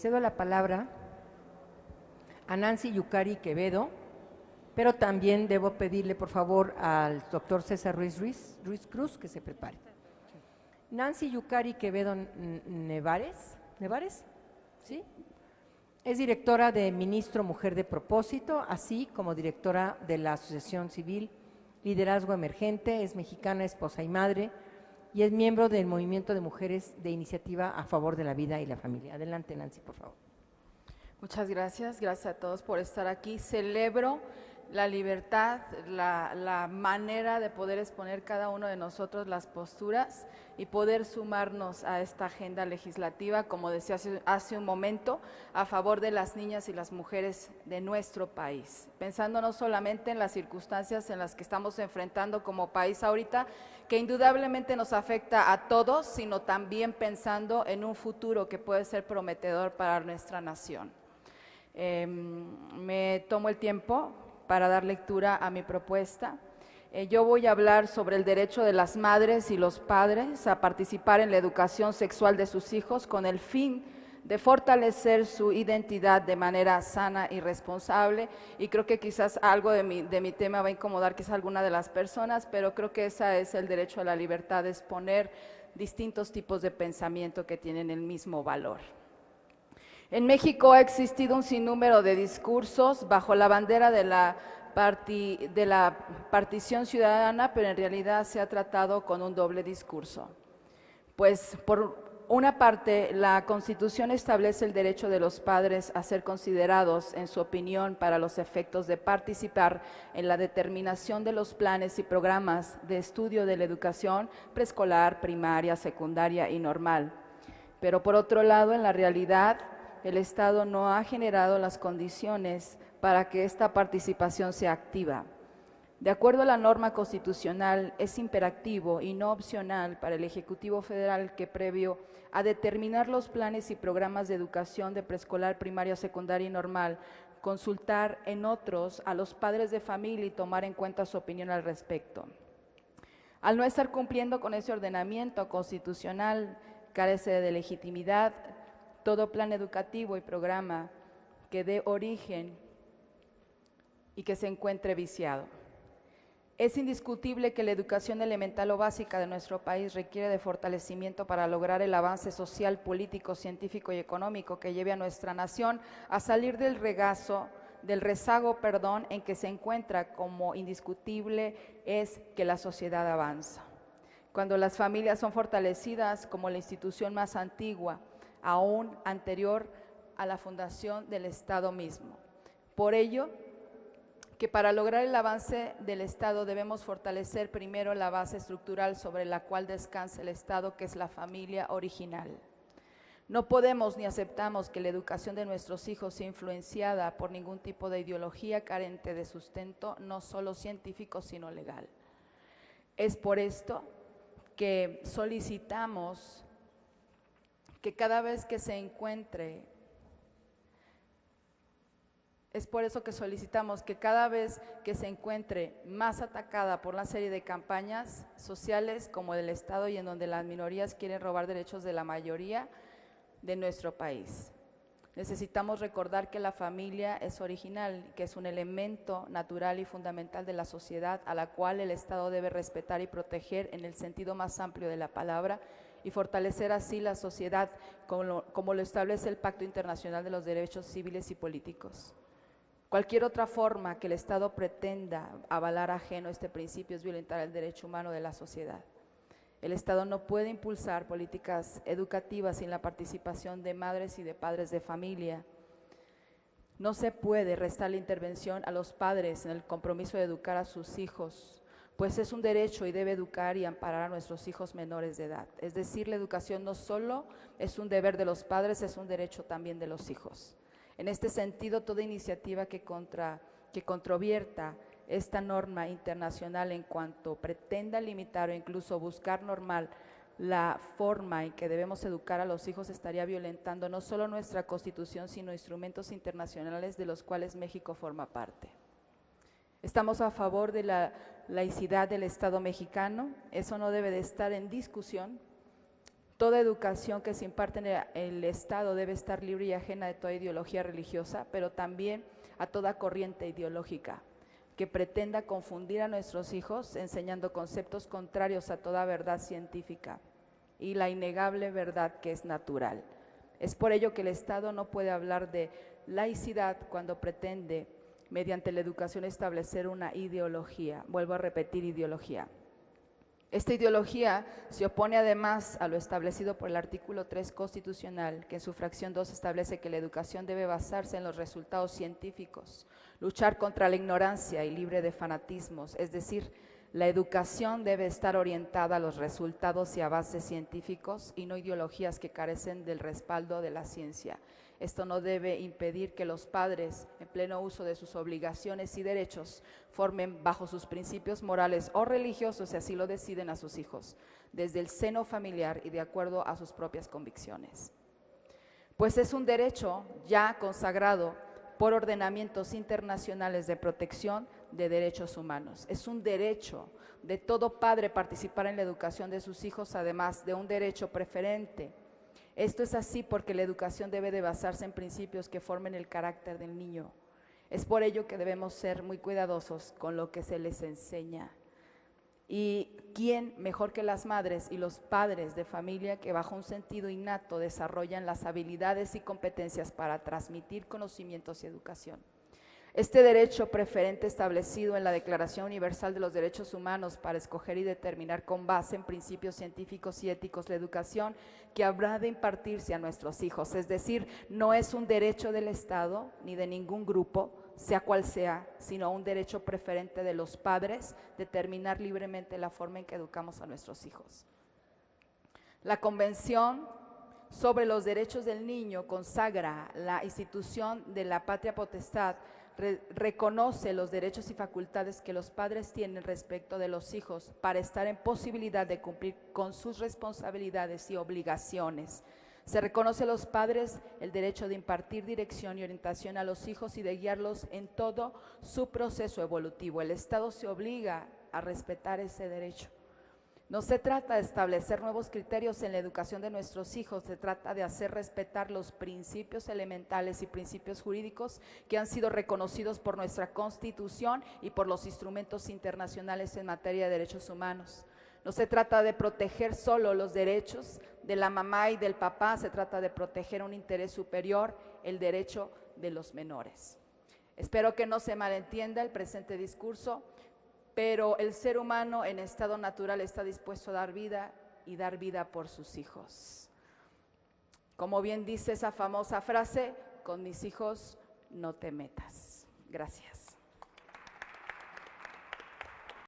Cedo la palabra a Nancy Yukari Quevedo, pero también debo pedirle por favor al doctor César Ruiz Cruz que se prepare. Nancy Yukari Quevedo Nevares, ¿sí? Es directora de Ministro Mujer de Propósito, así como directora de la Asociación Civil Liderazgo Emergente, es mexicana, esposa y madre, y es miembro del Movimiento de Mujeres de Iniciativa a Favor de la Vida y la Familia. Adelante, Nancy, por favor. Muchas gracias a todos por estar aquí. Celebro la libertad, la manera de poder exponer cada uno de nosotros las posturas y poder sumarnos a esta agenda legislativa, como decía hace un momento, a favor de las niñas y las mujeres de nuestro país. Pensando no solamente en las circunstancias en las que estamos enfrentando como país ahorita, que indudablemente nos afecta a todos, sino también pensando en un futuro que puede ser prometedor para nuestra nación. Me tomo el tiempo para dar lectura a mi propuesta. Yo voy a hablar sobre el derecho de las madres y los padres a participar en la educación sexual de sus hijos con el fin de fortalecer su identidad de manera sana y responsable, y creo que quizás algo de mi tema va a incomodar quizás a alguna de las personas, pero creo que ese es el derecho a la libertad de exponer distintos tipos de pensamiento que tienen el mismo valor. En México ha existido un sinnúmero de discursos bajo la bandera de la partición ciudadana, pero en realidad se ha tratado con un doble discurso. Pues por una parte, la Constitución establece el derecho de los padres a ser considerados, en su opinión, para los efectos de participar en la determinación de los planes y programas de estudio de la educación preescolar, primaria, secundaria y normal. Pero por otro lado, en la realidad, el Estado no ha generado las condiciones para que esta participación sea activa. De acuerdo a la norma constitucional, es imperativo y no opcional para el Ejecutivo Federal que, previo a determinar los planes y programas de educación de preescolar, primaria, secundaria y normal, consultar en otros a los padres de familia y tomar en cuenta su opinión al respecto. Al no estar cumpliendo con ese ordenamiento constitucional, carece de legitimidad todo plan educativo y programa que dé origen y que se encuentre viciado. Es indiscutible que la educación elemental o básica de nuestro país requiere de fortalecimiento para lograr el avance social, político, científico y económico que lleve a nuestra nación a salir del rezago, en que se encuentra. Como indiscutible es que la sociedad avanza. Cuando las familias son fortalecidas como la institución más antigua, aún anterior a la fundación del Estado mismo. Por ello, que para lograr el avance del Estado debemos fortalecer primero la base estructural sobre la cual descansa el Estado, que es la familia original. No podemos ni aceptamos que la educación de nuestros hijos sea influenciada por ningún tipo de ideología carente de sustento, no solo científico, sino legal. Es por esto que solicitamos que cada vez que se encuentre, más atacada por una serie de campañas sociales como del Estado y en donde las minorías quieren robar derechos de la mayoría de nuestro país. Necesitamos recordar que la familia es original, que es un elemento natural y fundamental de la sociedad a la cual el Estado debe respetar y proteger en el sentido más amplio de la palabra, y fortalecer así la sociedad como lo establece el Pacto Internacional de los Derechos Civiles y Políticos. Cualquier otra forma que el Estado pretenda avalar ajeno a este principio es violentar el derecho humano de la sociedad. El Estado no puede impulsar políticas educativas sin la participación de madres y de padres de familia. No se puede restar la intervención a los padres en el compromiso de educar a sus hijos, pues es un derecho y debe educar y amparar a nuestros hijos menores de edad. Es decir, la educación no solo es un deber de los padres, es un derecho también de los hijos. En este sentido, toda iniciativa que controvierta esta norma internacional en cuanto pretenda limitar o incluso buscar normal la forma en que debemos educar a los hijos estaría violentando no solo nuestra Constitución, sino instrumentos internacionales de los cuales México forma parte. Estamos a favor de la laicidad del Estado mexicano, eso no debe de estar en discusión, Toda educación que se imparte en el Estado debe estar libre y ajena de toda ideología religiosa, pero también a toda corriente ideológica que pretenda confundir a nuestros hijos enseñando conceptos contrarios a toda verdad científica y la innegable verdad que es natural. Es por ello que el Estado no puede hablar de laicidad cuando pretende, mediante la educación, establecer una ideología. Vuelvo a repetir, ideología. Esta ideología se opone además a lo establecido por el artículo 3 constitucional, que en su fracción 2 establece que la educación debe basarse en los resultados científicos, luchar contra la ignorancia y libre de fanatismos, es decir, la educación debe estar orientada a los resultados y avances científicos y no ideologías que carecen del respaldo de la ciencia. Esto no debe impedir que los padres, en pleno uso de sus obligaciones y derechos, formen bajo sus principios morales o religiosos, si así lo deciden, a sus hijos, desde el seno familiar y de acuerdo a sus propias convicciones. Pues es un derecho ya consagrado por ordenamientos internacionales de protección de derechos humanos. Es un derecho de todo padre participar en la educación de sus hijos, además de un derecho preferente. Esto es así porque la educación debe de basarse en principios que formen el carácter del niño. Es por ello que debemos ser muy cuidadosos con lo que se les enseña. ¿Y quién mejor que las madres y los padres de familia que bajo un sentido innato desarrollan las habilidades y competencias para transmitir conocimientos y educación? Este derecho preferente establecido en la Declaración Universal de los Derechos Humanos para escoger y determinar con base en principios científicos y éticos la educación que habrá de impartirse a nuestros hijos. Es decir, no es un derecho del Estado ni de ningún grupo, sea cual sea, sino un derecho preferente de los padres determinar libremente la forma en que educamos a nuestros hijos. La Convención sobre los Derechos del Niño consagra la institución de la patria potestad, reconoce los derechos y facultades que los padres tienen respecto de los hijos para estar en posibilidad de cumplir con sus responsabilidades y obligaciones. Se reconoce a los padres el derecho de impartir dirección y orientación a los hijos y de guiarlos en todo su proceso evolutivo. El Estado se obliga a respetar ese derecho. No se trata de establecer nuevos criterios en la educación de nuestros hijos, se trata de hacer respetar los principios elementales y principios jurídicos que han sido reconocidos por nuestra Constitución y por los instrumentos internacionales en materia de derechos humanos. No se trata de proteger solo los derechos de la mamá y del papá, se trata de proteger un interés superior, el derecho de los menores. Espero que no se malentienda el presente discurso, pero el ser humano en estado natural está dispuesto a dar vida y dar vida por sus hijos. Como bien dice esa famosa frase, con mis hijos no te metas. Gracias.